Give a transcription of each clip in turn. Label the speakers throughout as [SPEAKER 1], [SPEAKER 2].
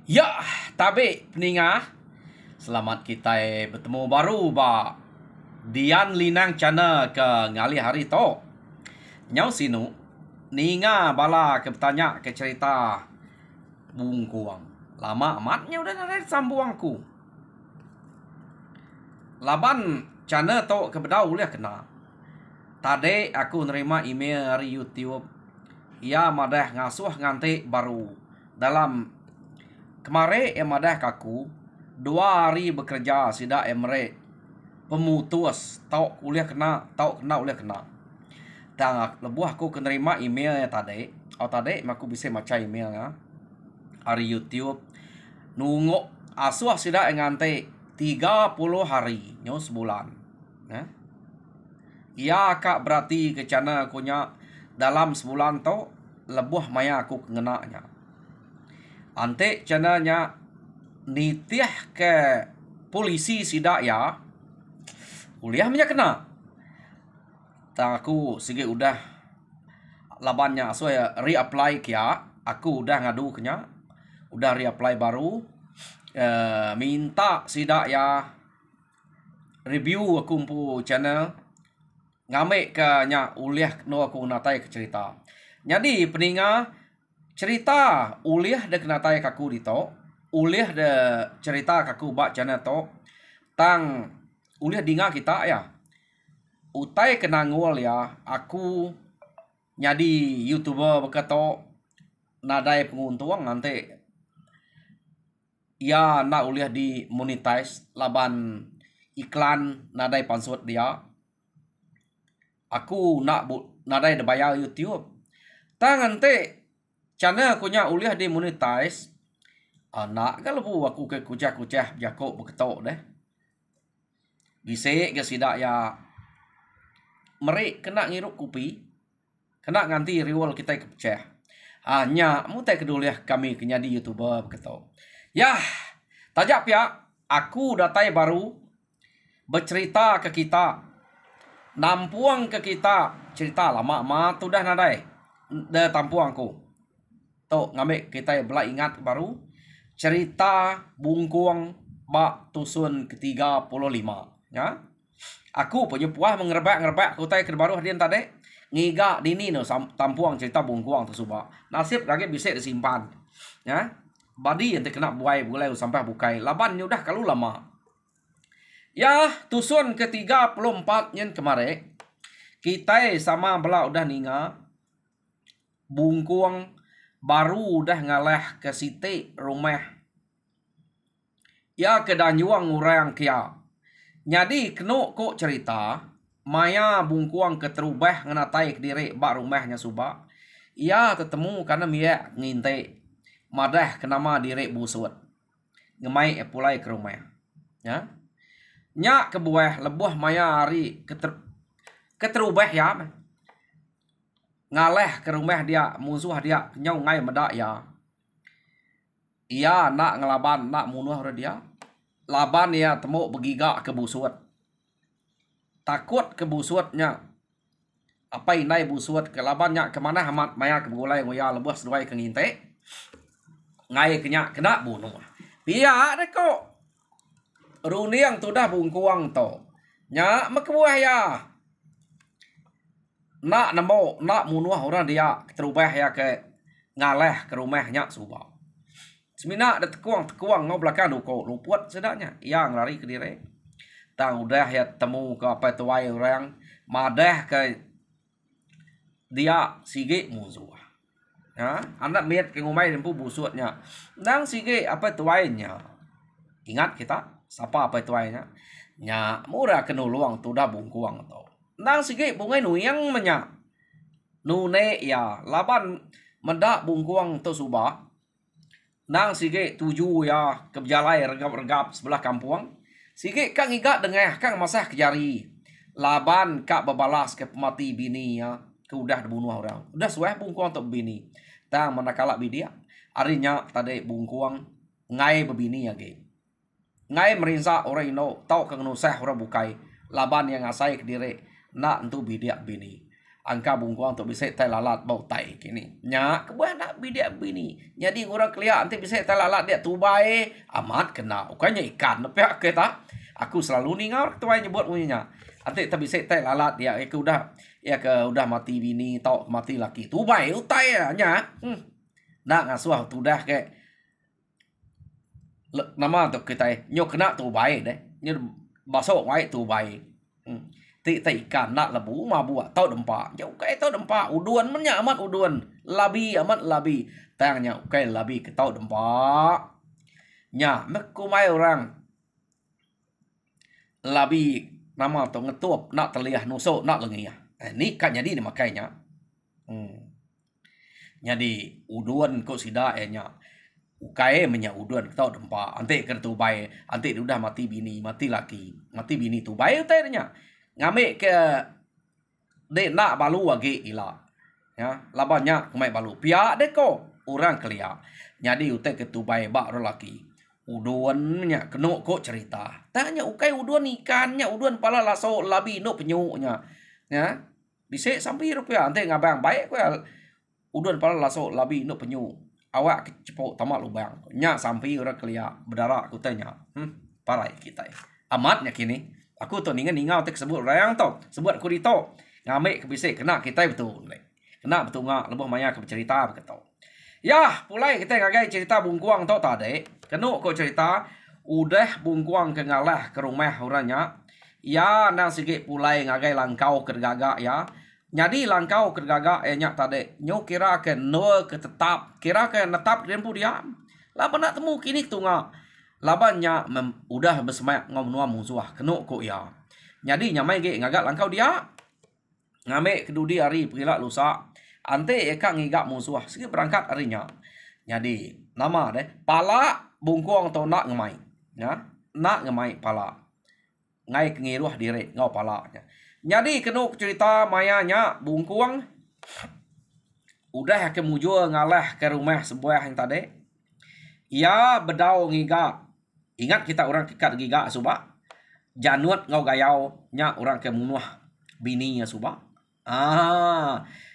[SPEAKER 1] Ya, tabe peninga. Selamat kita bertemu baru ba Dian Linang Chana ke ngali hari to. Nyau sinu ninga bala ke bertanya ke cerita bungkuang. Lama amatnya udah narik sambuangku. Laban Chana to ke bedau lihat kena. Tadi aku nerima email dari YouTube. Ia madah ngasuh nganti baru dalam kemarin madah kaku 2 hari bekerja sida emre pemutus tau kuliah kena kuliah kena tang lebuh aku kenerima email ya tadi aku bisa baca emailnya hari YouTube nunggu asuh sida ngante 30 hari nyo sebulan ya. Ia kak berarti kecana akunya dalam sebulan to lebuh maya aku ngenanya ante cenanya nitiah ke polisi sidak ya kuliah minyak kena tak aku sige udah labannya so ya reapply kia aku udah ngadu kenya udah reapply baru minta sidak ya review aku pu channel ngame ke nya uliah no aku natai ke cerita jadi peninga cerita uliah de kenatai kaku dito uliah de cerita kaku bak channel to tang uliah dinga kita ya utai kenangol ya aku nyadi youtuber beketo nadai penguntung nanti ya na uliah di monetize laban iklan nadai pansut dia aku nak nadai de bayar YouTube tang nanti channel kunya uliah di monetize anak kalau aku ke kucah jakok beketok deh bisa ke sidak ya merek kena ngiruk kopi kena nganti riwal kita ke pecah hanya mutai keduliah kami kenyadi YouTuber beketok ya tajak ya aku datai baru bercerita ke kita nampuang ke kita cerita lama tu dah nadai de tampuangku to ngame kita bela ingat baru cerita bungkuang bak tusun ke-35 ya aku punya puah mengerbak kutai ke baru hadian tadi ngiga dini no tampuang cerita bungkuang tersubak nasib lagi bisa disimpan ya badi yang terkena buai bulai sampai bukai laban udah kalau lama ya tusun ke-34 yang kemarin kita sama bela udah ninga bungkuang baru udah ngalah ke siti rumah ya ke danyuang urang kia jadi keno kok cerita maya bungkuang keterubah ngenatai ke diri bak rumahnya subak ia ketemu karena mia nginte madah kenama diri busut ngemai pulai ke rumah ya nya kebuah lebuh maya hari keterubah ya ngaleh ke rumah dia musuh dia nyau ngai medak ya ia nak ngelaban nak munuh dia laban ya temu begiga ke busut takut ke busutnya apa inai busut ke labannya kemana hamat maya ke bulai ngoya lebuh seduai ke nginte ngai kenya kena bunuh pia deko runi yang tudah bungkuang to nya mekebuah ya nak nemo nak munuh orang dia terubah ya ke ngaleh ke rumahnya subak semina ada tekuang ngau belakang duko luput sedaknya yang lari ke diri tang udah ya temu ke apa tuai orang madah ke dia sige musuh ya anak miet ke ngumai dempu busutnya nang sige apa tuainya ingat kita siapa apa tuainya nya murah kenuluang tu dah bungkuang to nang sige bungai nuyang menya nune ya laban mendak bungkuang to subak nang sige tuju ya kebejalai regap sebelah kampung sige kang iga dengah kang masah kejari laban kak babalas ke pemati bini ya ke udah dibunuh orang udah suah bungkuang untuk bini tang manakala bidia arinya tadi bungkuang ngai bebini ya ge ngai merinsa orang ino tau kang nusah orang bukai laban yang ngasai ke diri nak entu bidia bini angka bungkuang tu bisa tai lalat bau tai kini. Nya kebuah nak bidia bini. Jadi orang kelia nanti bisa tai lalat dia tubai amat kena. Ukanya ikan pihak kita. Aku selalu ningau tuai nyebut punya. Nanti tak bisa tai lalat dia ke udah mati bini tau mati laki. Tubai utai nya. Nak ngasuh tu dah ke nama tu kita nyo kena tubai deh. Nyo basok wai tubai. Ti ikan nak lebu ma buat tau dempa. Jauh kai tau dempa. Uduan men nya amat uduan. Labi amat labi. Tangnya kai labi ke tau dempa. Nya meku mai orang. Labi nama tu ngetup nak teliah nusuk nak lengiyah. Ni kan jadi ni makainya. Jadi uduan ko sida nya. Ukai menya uduan tau dempa. Ante ker tu bai, ante udah mati bini, mati laki. Mati bini tu bai utai nya. Ngame ke de nak balu age ila. Ya, labanya kemai balu. Pia de ko orang kelia. Jadi utai ke tu bai bak ro laki. Uduan nya keno ko cerita. Tanya ukai uduan ikan nya uduan pala laso labi no penyu nya. Ya. Bisik sampai rupiah ante ngabang baik ko uduan pala laso labi no penyu. Awak cepok tamak lubang. Nya sampai orang kelia berdarah aku tanya. Parai kita. Amatnya kini. Aku tu ningau tek sebut orang tu. Sebut aku dito. Ngamik kebisik kena kita betul. Kena betul ngak lebih maya ke cerita begitu. Ya, pulai kita ngagai cerita bungkuang tu tadi. Kena ko cerita udah bungkuang ke ngalah ke rumah orangnya. Ya, nang sikit pulai ngagai langkau kergagak ya. Jadi langkau kergagak nyak tadi. Nyo kira ke no ke tetap. Kira ke netap rempu dia. Lapa nak temu kini tu ngak. Labannya udah bersemak ngomnua musuh kena ko ya. Jadi nyamai ge ngagak langkau dia. Ngame kedudi hari pergilah lusa. Ante eka ngigak musuh. Segi berangkat harinya. Jadi nama deh pala bungkuang to nak ngemai. Ya, nak ngemai pala. Ngai kengiruh diri ngau palanya. Jadi kena cerita mayanya bungkuang udah ke mujur ngalah ke rumah sebuah yang tadi. Ya bedau ngigak. Ingat kita orang kekat giga subak. Janut ngau gayau nya orang ke munuh bini ya subak.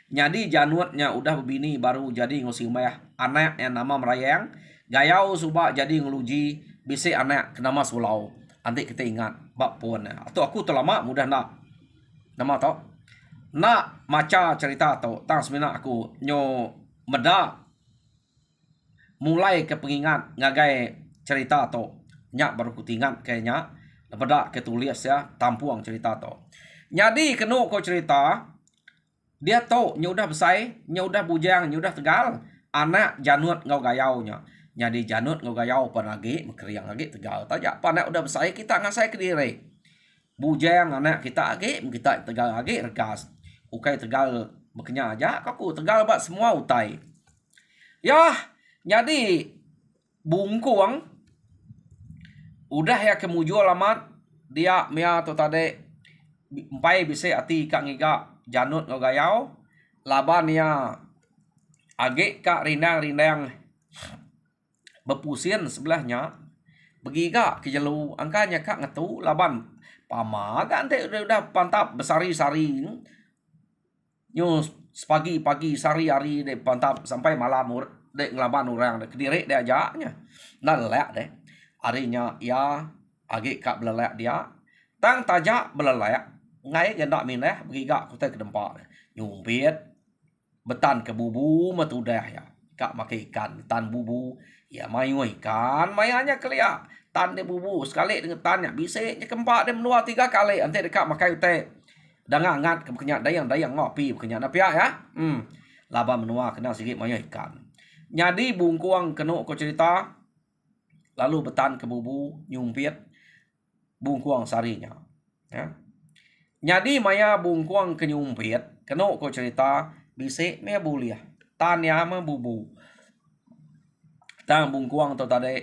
[SPEAKER 1] Jadi janutnya udah bini baru jadi ngusing bayah anak yang nama merayang. Gayau subak jadi ngeluji bisi anak kenama sulau. Nanti kita ingat bab pun. Atau aku terlama mudah nak nama tau. Nak maca cerita tau. Tang sebenarnya aku nyo meda mulai ke pengingat ngagai cerita tau. Nyak baru kutingat kayaknya beda ketulis ya tampuang cerita to. Jadi kena ko cerita dia tahu nya udah besai, nya udah bujang, nya udah tegal. Anak janut ngau gayau nya. Jadi janut ngau gayau panagi mekeriang lagi tegal. Tajak panak udah besai kita ngasai ke diri. Bujang anak kita age kita tegal age regas. Ukai tegal bekenya aja kaku tegal bat semua utai. Ya, jadi bungkuang udah ya kemuju alamat dia mia tu tadi empai bisa ati kak ngiga janut ngau gayau laban ya age kak rindang bepusin sebelahnya begiga ke jelu angkanya kak ngetu laban pama kan teh udah pantap besari-sari nyu pagi sari hari de pantap sampai malam de ngelaban orang de kediri de ajaknya nan lek deh harinya ya agi kak belelek dia tang tajak belelek ngai gendak mineh begiga kutai ke dempak nyumpit betan ke bubu metudah ya kak makai ikan tan bubu ya mayu ikan mayanya kelia tan de bubu sekali dengan tannya bisanya kempak de menua 3 kali ante dekat makai utai dangan ngat ke kenyak dayang ngopi kenyak napia ya laba menua kena sikit mayu ikan nyadi bungkuang kena ko cerita lalu betan ke bubu nyumpit bungkuang sarinya ya. Jadi maya bungkuang ke nyumpit kena ko cerita bisik me buliah tan ya ma bubu tang bungkuang tu tadi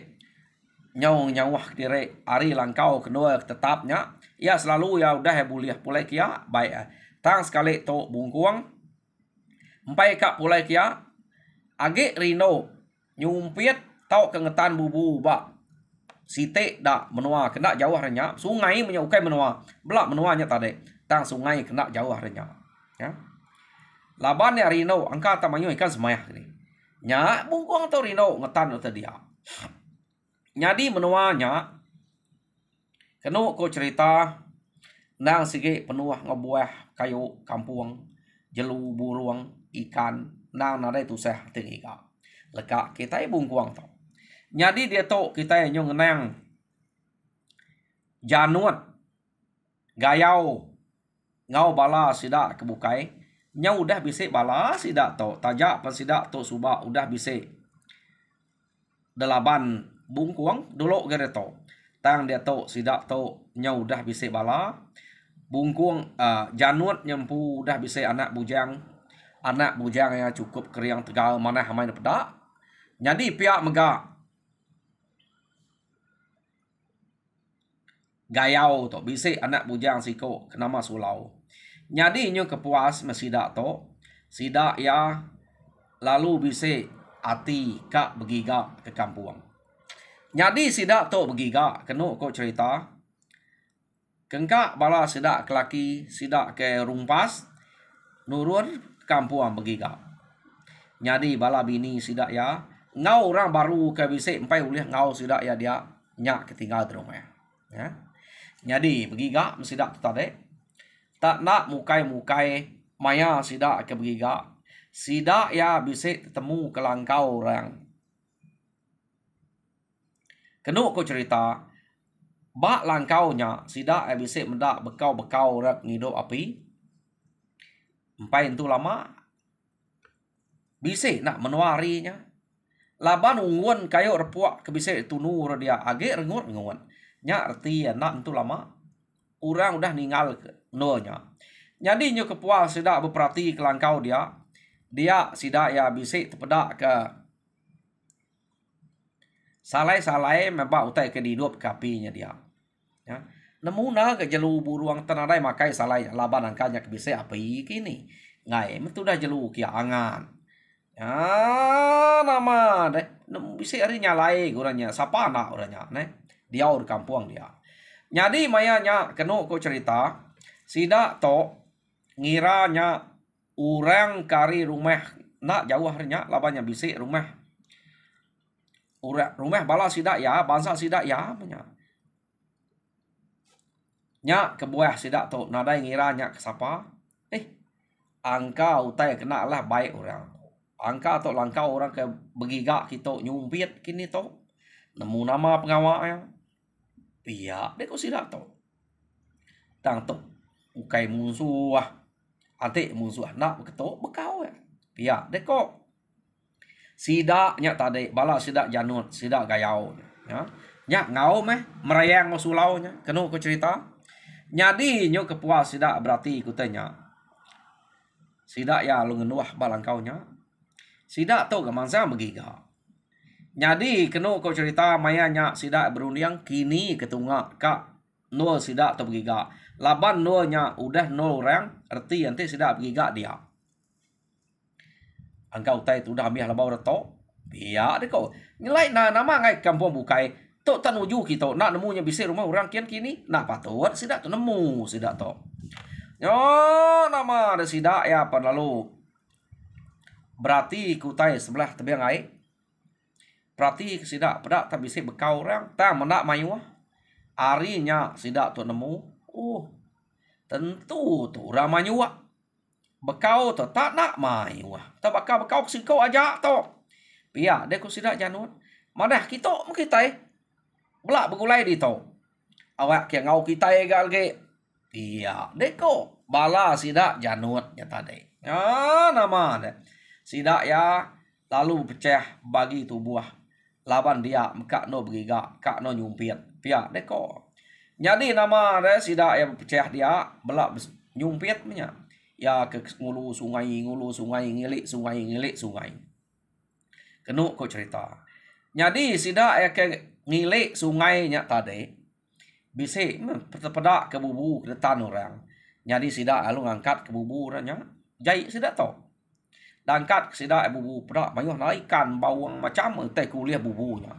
[SPEAKER 1] nyawah dire ari langkau kedua tetapnya ya selalu ya udah ya buliah pulai kia baik tang sekali tu bungkuang empai kak pulai kia age rino nyumpit tau kengetan bubu bak site dak menua kena jauh renya sungai menyaukai menua belak menuanya tadi tang sungai kena jauh renya ya Laban ya rino angka tamanyo ikan semayah ni. Nya bungkuang atau rino ngetan atau dia. Nyadi menuanya kenu ko cerita nang sige penuah ngebuah kayu kampung jelu buruang ikan nang nadai tusah tingika. Leka kita bungkuang to. Nyadi dia to kita nyong nang januat gayau ngau bala sida kebukai nyau udah bisa bala sida to tajak pan sida to suba udah bisa delaban bungkuang dulu gere to tang dia to sida to nyau udah bisa bala bungkuang januat nyempu udah bisa anak bujang yang cukup keriang tegal mana hamai pedak jadi pihak mega gayau to bisa anak bujang siko kenama sulau nyadi nyo kepuas mesida to sida ya lalu bisa ati kak begiga ke kampung nyadi sida to begiga kenu ko cerita kengka bala sida kelaki sida ke rumpas nurun kampung begiga nyadi bala bini sida ya ngau orang baru ke bisa empai ulih ngau sida ya dia nyak ketinggal di rumah ya. Jadi begiga sida tade tak nak mukai maya sida ke begiga sida ya bisa ketemu kelangkau orang kenu ko cerita bak langkaunya sida ya bisa mendak bekau rak ngidup api empai itu lama bisa nak menuarinya laban ungun kayo repuak ke bisa tunu dia age rengut nya arti nak itu lama orang udah ninggal nonya jadi nyo kepuas sida berperhati kelangkau dia sida ya bisa terpedak ke salai memang utai ke didup kapinya dia ya nemu na ke jelu buruang tenadai makai salai laban angkanya ke bisa api kini ngai metu dah jelu kia angan ya nama deh bisa hari nyalai orangnya sapa nak orangnya dia di kampung dia jadi mayanya kenu ko cerita sida to ngiranya orang kari rumah nak jauh harinya labannya bisa rumah bala sida ya bangsa sida ya punya nya kebuah sida to nadai ngiranya ke siapa angka utai kena lah baik orang angka to langkau orang ke begiga kita nyumpit kini to nemu nama pengawalnya pihak dek sida to tang to ukai musuh ate musuh nak keto bekau ya pihak dek kok sida nya tade bala sida janut sida gayau ya nya ngau merayang sulau nya kenu ko cerita nyadi nyo kepuas sida berarti kutanya sida ya lu ngenuah balangkau nya sida to gamangsa begiga nyadi kenu ko cerita mayanya sida berundiang kini ketunga kak nol sida atau begiga laban nolnya udah nol orang arti nanti sida begiga dia angkau tai tu dah ambil labau reto biar deh kau nilai nama ngai kampung bukai to tanuju kita nak nemunya bisa rumah orang kian kini nak patut sida tu nemu sida to yo nama ada sida ya apa lalu berarti kutai sebelah tebing ngai berarti sida pedak tak bisa bekau orang tak menak mayu arinya sida tu nemu tentu tu orang mayu bekau tu tak nak mayu tak bekau sikau aja tu pia dek sida janut madah kita belak begulai di tu awak ke ngau kita gal ge pia deko bala sida janut ya tadi ya nama deh sida ya lalu pecah bagi tubuh laban dia kak no begiga kak no nyumpit pia deko jadi nama ada sida yang pecah dia belak nyumpit punya ya ke ngulu sungai ngilik sungai kenu ko cerita jadi sida ya ke ngilik sungainya tadi bisa pedak ke bubu ke detan orang jadi sida lalu ngangkat ke bubu orangnya jai sida to dangkat sida bubu pedak banyak ikan bawang macam teh kuliah bubunya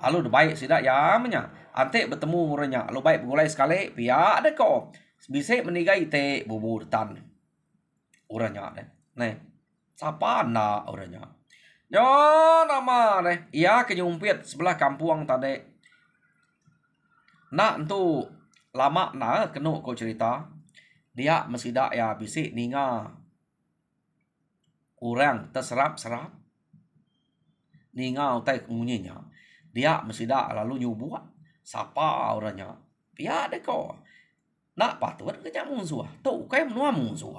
[SPEAKER 1] lalu baik sida ya menya ante bertemu orangnya lalu baik begulai sekali pia ada kok bisa menigai teh bubu detan orangnya Nih, siapa nak orangnya? Yo nama deh. Ia kenyumpit sebelah kampung tadi. Nak tu lama nak kena kau cerita. Dia mesti dak ya bisik ninga. Orang terserap-serap. Ninga utai kemunyinya. Dia mesti dak lalu nyubuh. Siapa orangnya? Pia deh kau. Nak patut kerja musuh. Tu kayak menua musuh.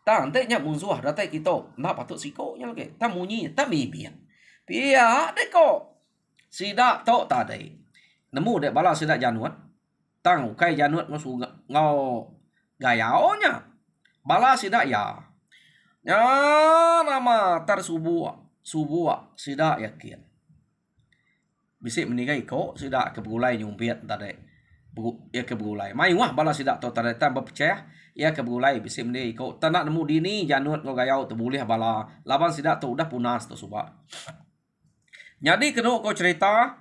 [SPEAKER 1] Tang te nya musuh datai kita. Nak patut siko nya lagi. Ta munyi, ta mibien. Pia deh kau. Sida tok tadi. Nemu dek bala sida januat. Tang kai januat ngau gayao nya. Bala sida ya. Ya nama tar subuh sida yakin. Bisik meninggal iko sida kebulai nyumpit tadi. Ya kebulai. Mai wah bala sida tok tadi tam berpercaya. Ya kebulai bisik meninggal iko. Tanak nemu dini januat ngau gayao tu boleh bala. Laban sida tu udah punas tu subak. Jadi kena kau cerita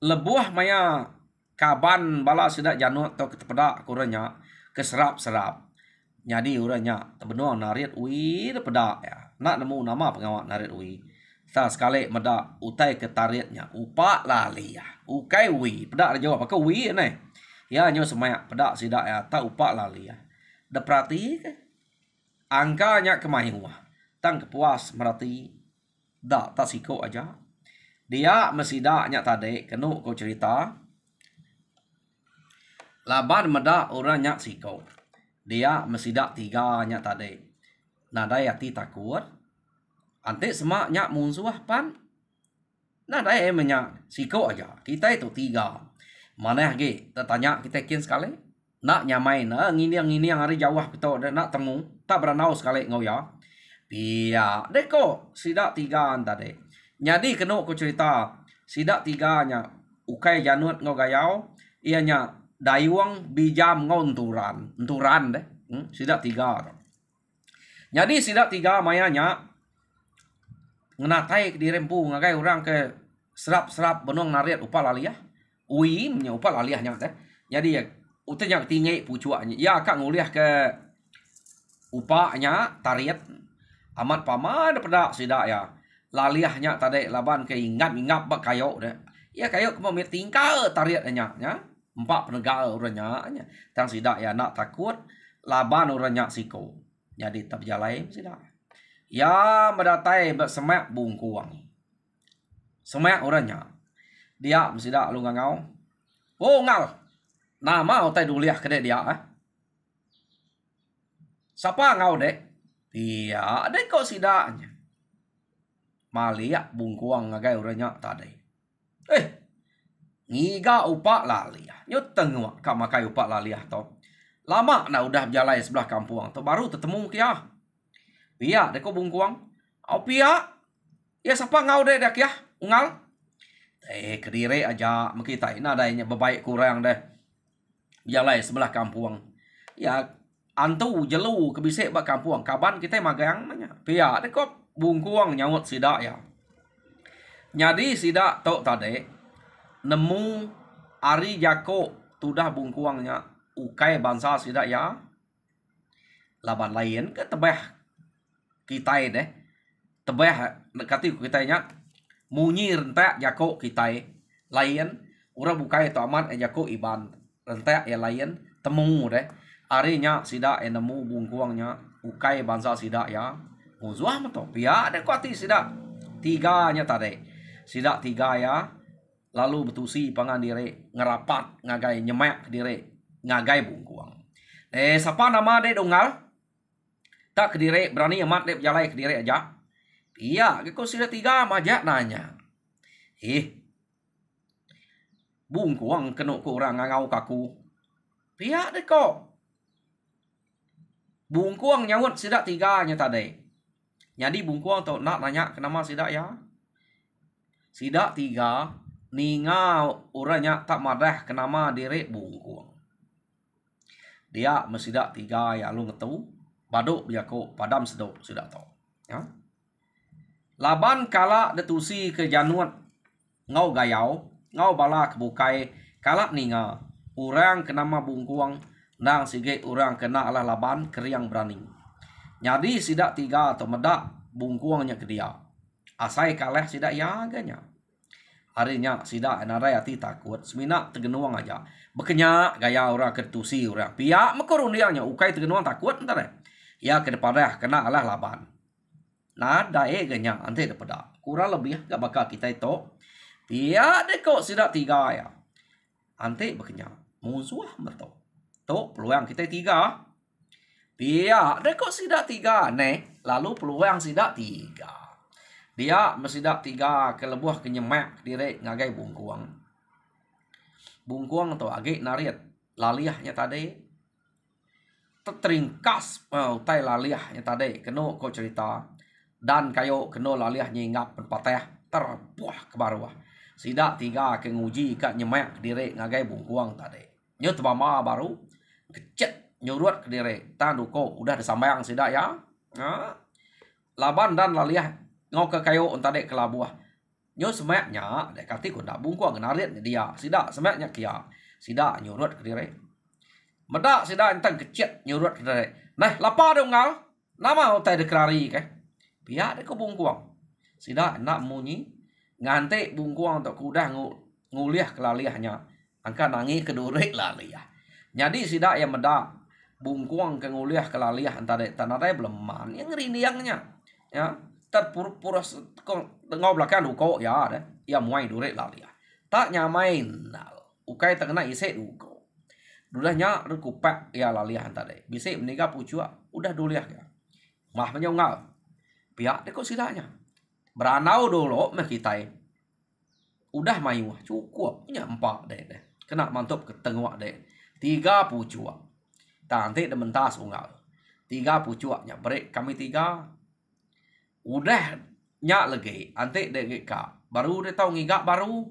[SPEAKER 1] lebuah maya kaban bala sida januat atau ketepedak kuranya keserap-serap. Jadi uranya tebenua narit ui pedak ya. Nak nemu nama pengawak narit ui. Sa sekali medak utai ketaritnya upak lali ya. Ukai ui pedak ada jawab pakai ui ni. Ya nyo semaya pedak sida ya tak upak lali ya. Da perhati ke? Angkanya kemahiwah. Tang kepuas merati dak tak siko aja. Dia mesti daknya tadi kena kau cerita. Laban medak orang nyak siko. Dia mesti dak tiganya tadi. Nada yati takut. Ante semak nyak musuh pan. Nada emanya siko aja. Kita itu tiga. Mana lagi? Tertanya kita kin sekali. Nak nyamai na ngini yang hari jauh kita nak temu. Tak beranau sekali ngau ya. Pia deko sidak tiga tadi. Jadi kena aku cerita sidak tiganya ukai janut ngau gayau ianya dayuang bijam ngau enturan deh sidak tiga. Jadi sidak tiga mayanya ngenatai di rempu ngagai orang ke serap benong nariat upah laliah ui nya upah laliahnya teh. Jadi ya utanya tinggi pucuanya ya kak nguliah ke upahnya tariat amat paman pedak sidak ya. Laliahnya tadi laban ke ingat bak kayo deh. Ya kayo kemamit tingkal tariatnya nya. Empat penegak orangnya nya. Tang sidak ya nak takut laban orangnya siko. Jadi tak berjalan sidak. Ya mendatai bersemak bungkuang. Semak orangnya. Dia sidak lu ngau. Oh ngal. Nama otai duliah kedek dia Siapa ngau dek? Dia dek kok sidaknya. Malia bungkuang ngagai orangnya tadi. Ngiga upak laliah. Nyuteng kak makai upak laliah to. Lama nak udah berjalan sebelah kampung to baru ketemu kia. Pia deko bungkuang. Au pia. Ya siapa ngau deh dak ya? Ungal. Kediri aja mekita ina adanya bebaik kurang deh. Berjalan sebelah kampung. Ya antu jelu kebisik bak kampung. Kaban kita magang nanya. Pia deko bungkuang nyawut sidak ya. Jadi sidak tok tadi nemu ari jako tudah bungkuangnya ukai bangsa sidak ya. Laban lain ke tebeh kita deh. Tebeh kati kita nya munyi rentek jako kita lain urang bukai to aman jako iban rentek ya lain temu deh. Arinya sidak nemu bungkuangnya ukai bangsa sidak ya. Musuh mato pia ada kuati sidak tiganya tadi sidak tiga ya lalu betusi pangan diri ngerapat ngagai nyemek diri ngagai bungkuang siapa nama de dongal tak kediri berani amat de jalai kediri aja iya kau sidak tiga majak nanya bungkuang kena ku orang ngau kaku pia de kok bungkuang nyawut sidak tiganya tadi. Jadi bungkuang tu nak nanya kenapa sidak ya? Sidak tiga ninga orangnya tak madah kenapa diri bungkuang. Dia mesidak tiga ya lu ngetu baduk dia ko padam sedok sidak tau. Ya. Laban kala detusi ke januat ngau gayau ngau bala kebukai kala ninga orang kenapa bungkuang nang sige orang kena ala laban keriang berani. Jadi sidak tiga atau medak bungkuangnya ke dia. Asai kalah sidak ya agaknya. Harinya sidak narai hati takut. Semina tegenuang aja. Bekenya gaya orang ketusi orang. Pihak mekorunialnya ukai tegenuang takut ntar. Ya ke depan kena alah laban. Nada ganya ante depada. Kurang lebih gak bakal kita itu. Pihak dekok sidak tiga ya. Ante bekenya musuh betul. Tuh peluang kita tiga. Pihak dekok sidak tiga nih. Lalu peluang sidak tiga. Dia mesidak tiga kelebuh kenyemak direk ngagai bungkuang. Bungkuang atau agak nariat laliahnya tadi. Teringkas utai laliahnya tadi. Kena kau cerita. Dan kayo kena laliah nyingap penpatah. Terbuah ke bawah. Sidak tiga ke nguji kat nyemak direk ngagai bungkuang tadi. Nyut bama baru. Kecet nyurut ke direk. Tanduko udah disambayang sidak ya. Laban dan laliah ngau ke kayu untade ke labuah. Nyo semaknya dek kati ko ndak bungkuang narit dia. Sidak semaknya kia. Sidak nyurut ke dire. Medak sidak entang kecet nyurut ke dire. Nah, lapa dong ngal. Nama utai deklari ke. Pihak dek ko bungkuang. Sidak nak munyi ngante bungkuang untuk kudah nguliah kelaliahnya. Angka nangi kedurek laliah. Jadi sidak yang medak bungkuang ke nguliah kelaliah antade tanadai belum man yang riniangnya. Ya. Terpuras ngau belakang duko ya deh ya muai durek lalia tak nyamain ukai terkena ise duko dulahnya rekupak ya lalia tadi bisa menikah pucua udah duliah ya mah menyongal pihak deko sidaknya beranau dulu mah kita udah mayu cukup punya 4 deh kena mantap ketengok deh 3 pucua nanti dementas unggal 3 pucuanya break kami 3 udah nyak lagi ante dek kak baru dia tahu ngigak baru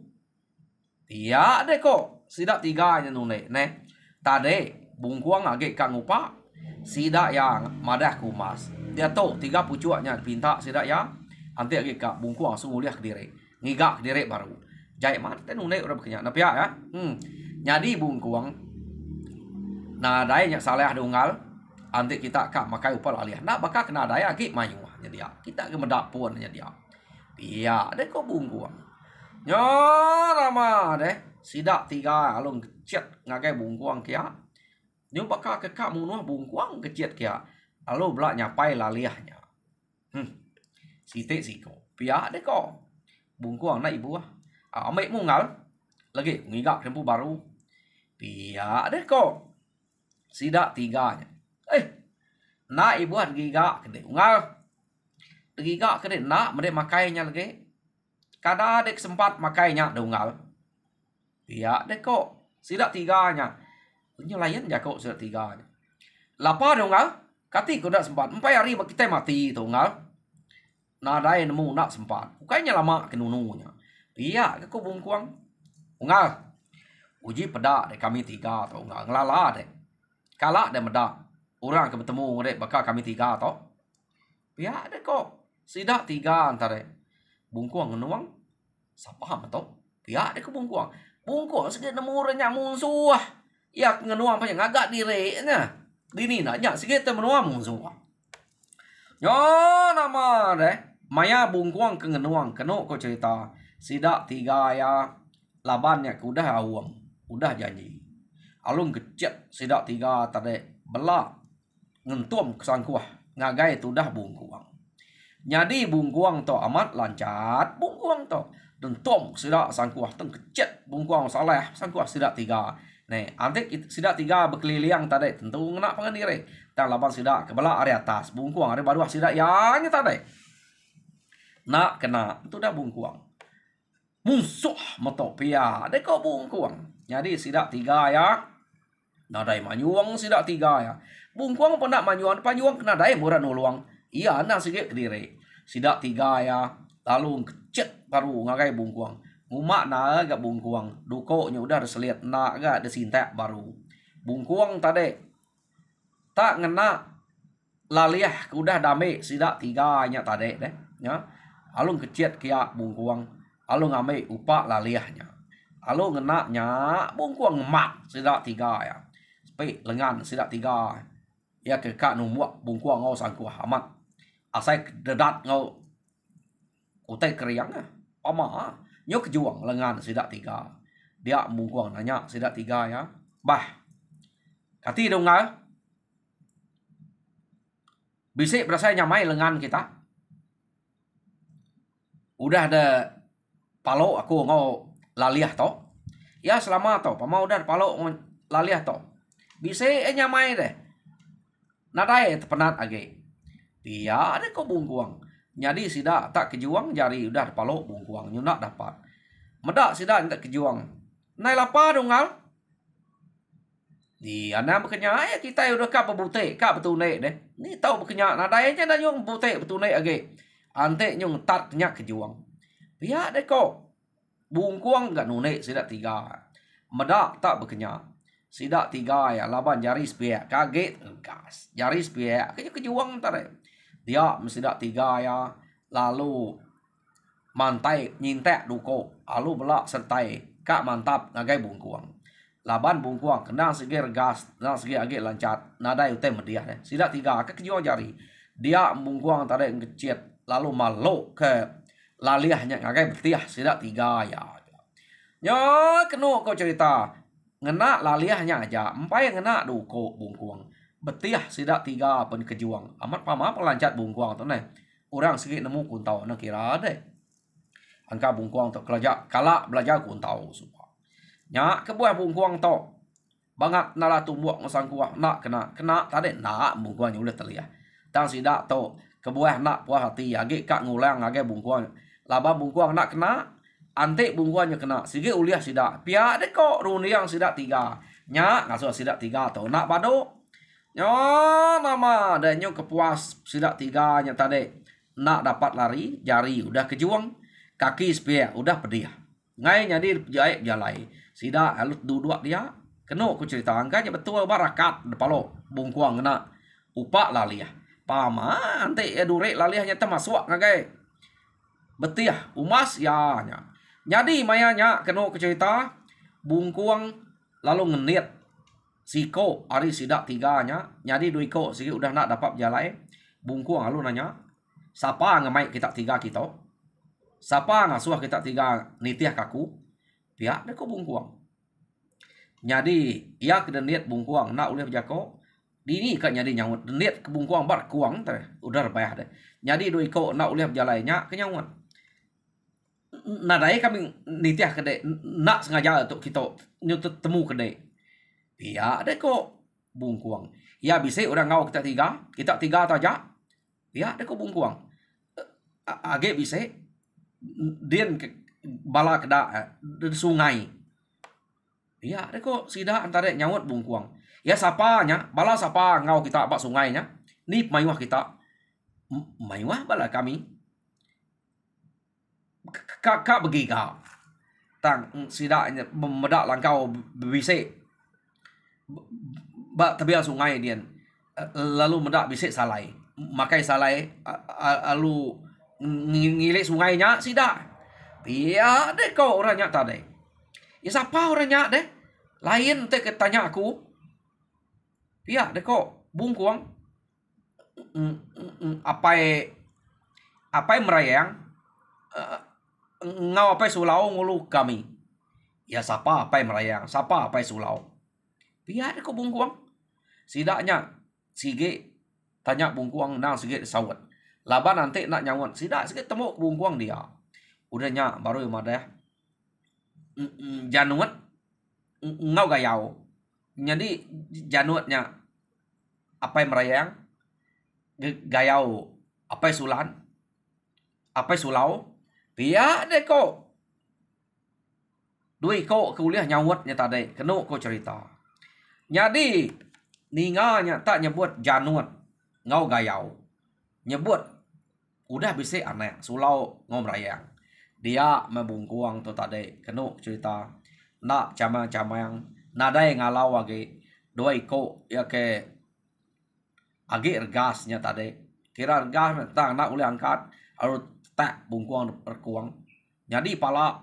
[SPEAKER 1] iya deh kok sidak 3 nya nune ne tade bungkuang agak kang upa sidak yang madah kumas dia tahu 3 pucuaknya pinta sidak ya ante agak kak bungkuang sunguliah ke dire ngigak ke dire baru jai mat teh nune udah bekenya nah ya jadi bungkuang nah dai nya saleh dunggal ante kita kak makai upal aliah nah bakal kena daya agak mayu dia kita ke medapun dia iya deh kok bungkuang nyo nama deh sidak 3 alung kecet ngagai bungkuang kia nyo bakal ke kak munuh bungkuang kecet kia lalu belak nyapai laliahnya sitik siko pia deh kok bungkuang na ibu amik mungal lagi ngigak tempu baru pia deh kok sidak 3 nya na ibu gigak kede ungal giga kede nak mede makainya lagi kada dek sempat makainya dunggal iya dek kok sidak 3 nya punya lain ya kok sidak 3 nya lapa dunggal kati ko dak sempat 4 hari kita mati tunggal nah dai nemu nak sempat ukainya lama kenununya iya kok bungkuang unggal uji pedak dek kami 3 atau unggal ngelala dek kalak dek medak orang ke bertemu dek bakal kami 3 atau iya dek kok sidak 3 antara bungkuang ngenuang sapaham atau pihak dia ke bungkuang sikit nemu renya musuh ya ngenuang banyak ngagak direknya dini nanya sikit menuang musuh yo nama deh maya bungkuang ke ngenuang keno ko cerita sidak 3 ya labannya udah awang udah janji alung kecet sidak 3 tadi belak ngentum kesangkuah ngagai itu dah bungkuang. Jadi bungkuang to amat lancat bungkuang to dentom sidak sangkuah teng kecet bungkuang saleh sangkuah sidak 3. Nih antik sidak 3 berkeliling tadi tentu ngena pengendiri. Tang laban sidak ke belah area atas bungkuang area bawah sidak ya nya tadi. Nak kena itu dah bungkuang. Musuh metopia deko bungkuang. Jadi sidak 3 ya. Nadai manyuang sidak 3 ya. Bungkuang pendak manyuang panjuang kena dai murah nuluang. Iya, nak sikit kediri. Sidak 3 ya. Lalu kecet baru ngagai bungkuang. Ngumak na agak bungkuang. Dukoknya udah reseliat nak agak desintek baru. Bungkuang tadi. Tak ngena laliah udah dame sidak 3 nya tadi deh. Ya. Alung kecet kia bungkuang. Alung ame upak laliahnya. Alung ngena nya bungkuang mat sidak 3 ya. Sampai lengan sidak 3. ya ke kak numuak bungkuang ngau sangkuah amat asai dedat ngau utai keriang pama nyok kejuang lengan sidak tiga dia bungkuang nanya sidak tiga ya bah kati dong ngal bisik berasa nyamai lengan kita udah ada palo aku ngau laliah to ya selama to pama udah palo laliah to bisik nyamai deh nadai penat age dia ada kok bungkuang jadi sida tak kejuang jari udah palo bungkuang nyunak dapat medak sida tak kejuang nai lapa dongal di ana bekenya ya kita udah ka bebute ka betune deh ni tahu bekenya nadai aja na nyong bute betune age ante nyong tat nya kejuang ya deh kok bungkuang gak nune sida tiga medak tak bekenya sida tiga ya laban jari spia kaget gas jari spia kayaknya kejuang ntar dia mesti dak tiga ya lalu mantai nyintek duko lalu belak sertai kak mantap ngagai bungkuang laban bungkuang kena segi gas kena segi age lancat nadai utem mediah deh sida tiga ke kejuang jari dia bungkuang tadi ngecit lalu malo ke laliahnya ngagai betiah sida tiga ya nyo kenu kau cerita ngena laliahnya aja empai ngena duko bungkuang betiah sida tiga pen kejuang amat pama pelancat bungkuang tu nih orang segi nemu kuntau nak kira deh angka bungkuang tu kelajak kala belajar kuntau supa nya kebuah bungkuang tu bangat nala tumbuak ngasang kuah nak kena tadi nak bungkuang udah terlihat tang sida tu kebuah nak puas hati age kak ngulang age bungkuang laba bungkuang nak kena ante bungkuangnya kena sige uliah sida pia deh kok runiang sida tiga nya ngasuh sida tiga tu nak padu nyo nama dan nyo kepuas sida tiga nya tadi nak dapat lari jari udah kejuang kaki spia udah pedih ngai nyadi jahit jalai sida alut duduk dia keno ku cerita angkanya betul barakat depalo bungkuang kena upak laliah pama ante edure laliahnya termasuk ngagai betiah umas ya nya jadi mayanya keno ku cerita bungkuang lalu ngenit siko ari sidak tiganya nyadi duiko sigi udah nak dapat jalai bungkuang lalu nanya siapa ngemai kita tiga kita siapa ngasuh kita tiga nitiah kaku pihak deko bungkuang nyadi ia ke deniat bungkuang nak ulih jako dini kan nyadi nyawut deniat ke bungkuang bar kuang teh udah bayah deh nyadi duiko nak ulih jalainya kenyawut nadai kami nitiah kede nak sengaja untuk kita nyutut temu kede ya deko bungkuang ya bisa orang ngau kita tiga aja ya deko bungkuang age bisa dien bala keda sungai ya deko sida antara nyawut bungkuang ya sapanya bala sapa ngau kita apa sungainya ni mayuah kita mayuah bala kami kakak begiga tang sidaknya memedak langkau bisa ba tebiang sungai dian lalu medak bisik salai makai salai lalu ngilik sungainya sida iya deh kau orangnya tadi ya siapa orangnya deh lain teh ketanya aku iya deh kok bungkuang apa merayang ngau apa sulau ngulu kami ya siapa apa merayang siapa apa sulau iya deh kok bungkuang sidaknya sige tanya bungkuang nang sige sawat laban nanti nak nyawat sidak sige temu bungkuang dia udahnya baru yang ada januat ngau gayau jadi januatnya apa yang merayang gayau apa sulan apa sulau pia deh kok dui kok kuliah nyawatnya tadi kenu kok cerita jadi ninganya tak nyebut januat ngau gayau nyebut udah bisa aneh sulau ngau merayang dia membungkuang tu tadi kenu cerita nak camang nadai ngalau age dua iko ya ke age ergasnya tadi kira ergas tang nak boleh angkat harus tak bungkuang perkuang jadi pala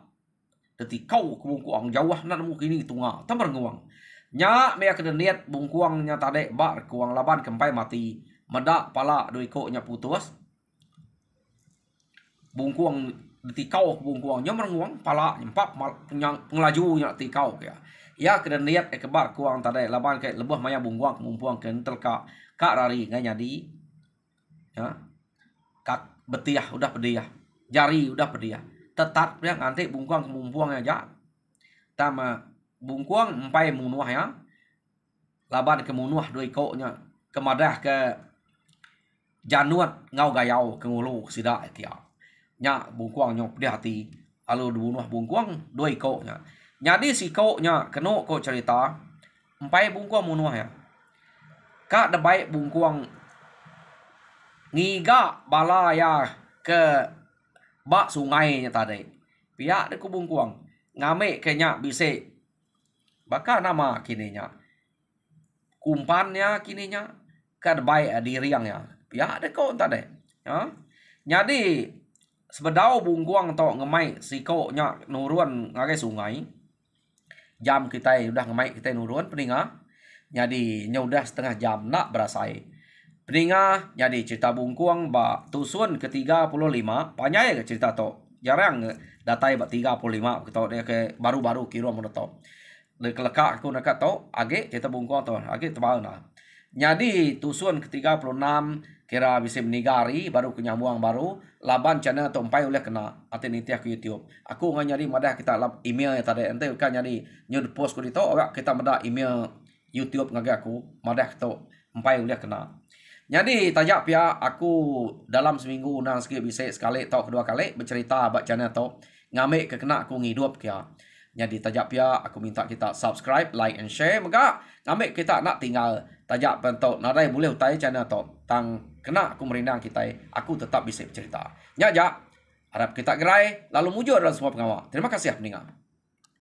[SPEAKER 1] detik kau ke bungkuang jauh nak mungkin ini tunga tak berenguang Nya mea kedeniat bungkuangnya tade bar kuang laban kempai mati. Medak pala doikoknya putus. Bungkuang tikau bungkuangnya merenguang pala nyempak pengelaju tikau ya. Ya kedeniat kebar kuang tade laban ke lebah maya bungkuang mumpuang kentel ka rari ngai nyadi. Ya. Kak betiah udah pediah. Jari udah pediah. Tetap yang nanti bungkuang mumpuang aja. Tama bungkuang empai munuah ya. Laban ke munuah doi koknya kemadah ke januat ngau gayau ke ngulu sida etia. Nya bungkuang nyok di hati. Lalu bunuh bungkuang doi koknya. Jadi si koknya keno kok cerita empai bungkuang munuah ya. Kak debai bungkuang ngiga balaya ke bak sungai nya tadi. Pihak de ku bungkuang ngame kenya bise baka nama kininya kumpannya kininya kadbai di riangnya ya ada kau tadi ya jadi sebedau bungkuang to ngemai siko nya nurun ngagai sungai jam kita udah ngemai kita nurun peninga jadi udah setengah jam nak berasai peninga jadi cerita bungkuang ba tusun ke-35 panjang ya cerita to jarang datai ba 35 kita dia ke baru-baru kira monoto de kelekak aku nak to age cerita bungkuang to age tebal nah jadi tusun ke-36 kira bisa menigari baru kenyambuang baru laban channel to empai oleh kena ate nitiah ke YouTube aku ngan nyari madah kita lab email ya tadi ente kan nyari nyud post ko dito kita madah email YouTube ngage aku madah to empai oleh kena jadi tajak pia aku dalam seminggu nang sikit bisa sekali atau kedua kali bercerita bak channel to ngame kekena aku ngidup kia. Jadi tajak pia aku minta kita subscribe, like and share maka ngame kita nak tinggal tajak bentuk nadai boleh utai channel to tang kena aku merindang kita aku tetap bisa bercerita. Ya harap kita gerai lalu mujur dalam semua pengawal. Terima kasih pendengar.